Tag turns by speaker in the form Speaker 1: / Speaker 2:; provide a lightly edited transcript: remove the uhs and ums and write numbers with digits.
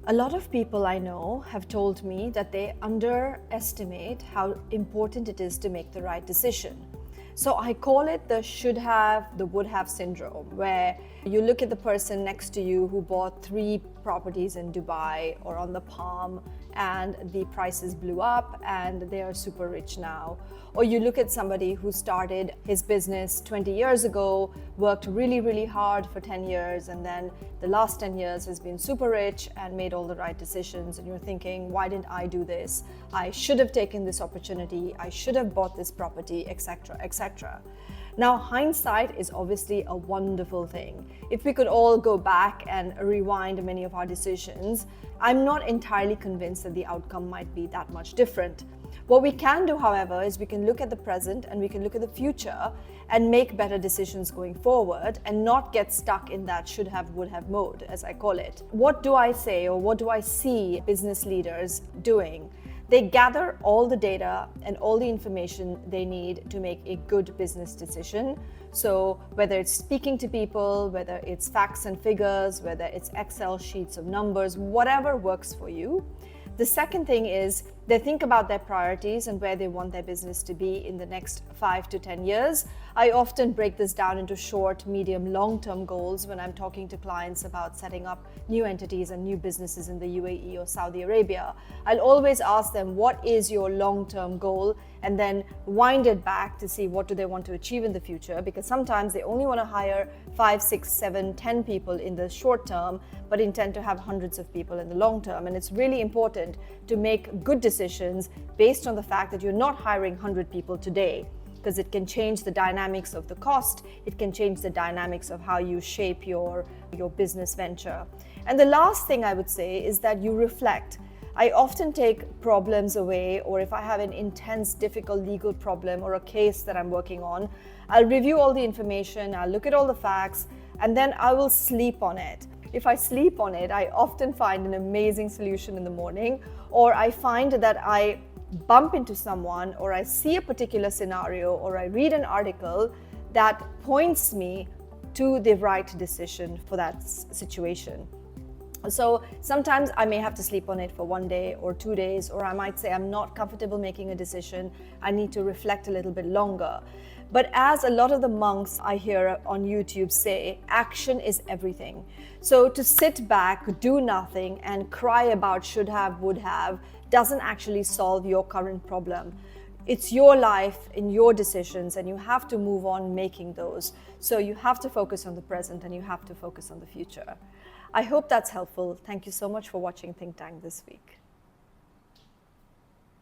Speaker 1: A lot of people I know have told me that they underestimate how important it is to make the right decision. So I call it the should have, the would have syndrome, where you look at the person next to you who bought 3 properties in Dubai or on the Palm and the prices blew up and they are super rich now. Or you look at somebody who started his business 20 years ago, worked really, really hard for 10 years, and then the last 10 years has been super rich and made all the right decisions. And you're thinking, why didn't I do this? I should have taken this opportunity. I should have bought this property, etc., etc. Now, hindsight is obviously a wonderful thing. If we could all go back and rewind many of our decisions, I'm not entirely convinced that the outcome might be that much different. What we can do, however, is we can look at the present and we can look at the future and make better decisions going forward and not get stuck in that should have, would have mode, as I call it. What do I say, or what do I see business leaders doing? They gather all the data and all the information they need to make a good business decision. So whether it's speaking to people, whether it's facts and figures, whether it's Excel sheets of numbers, whatever works for you. The second thing is they think about their priorities and where they want their business to be in the next 5 to 10 years. I often break this down into short, medium, long-term goals when I'm talking to clients about setting up new entities and new businesses in the UAE or Saudi Arabia. I'll always ask them, what is your long-term goal? And then wind it back to see what do they want to achieve in the future, because sometimes they only want to hire 5, 6, 7, 10 people in the short term, but intend to have hundreds of people in the long term. And it's really important to make good decisions based on the fact that you're not hiring 100 people today, because it can change the dynamics of the cost, it can change the dynamics of how you shape your business venture. And the last thing I would say is that you reflect. I often take problems away, or if I have an intense, difficult legal problem or a case that I'm working on, I'll review all the information, I'll look at all the facts, and then I will sleep on it. If I sleep on it, I often find an amazing solution in the morning, or I find that I bump into someone, or I see a particular scenario, or I read an article that points me to the right decision for that situation. So sometimes I may have to sleep on it for 1 day or 2 days, or I might say I'm not comfortable making a decision. I need to reflect a little bit longer. But as a lot of the monks I hear on YouTube say, action is everything. So to sit back, do nothing, and cry about should have, would have, doesn't actually solve your current problem. It's your life and your decisions, and you have to move on making those. So you have to focus on the present and you have to focus on the future. I hope that's helpful. Thank you so much for watching Think Tank this week.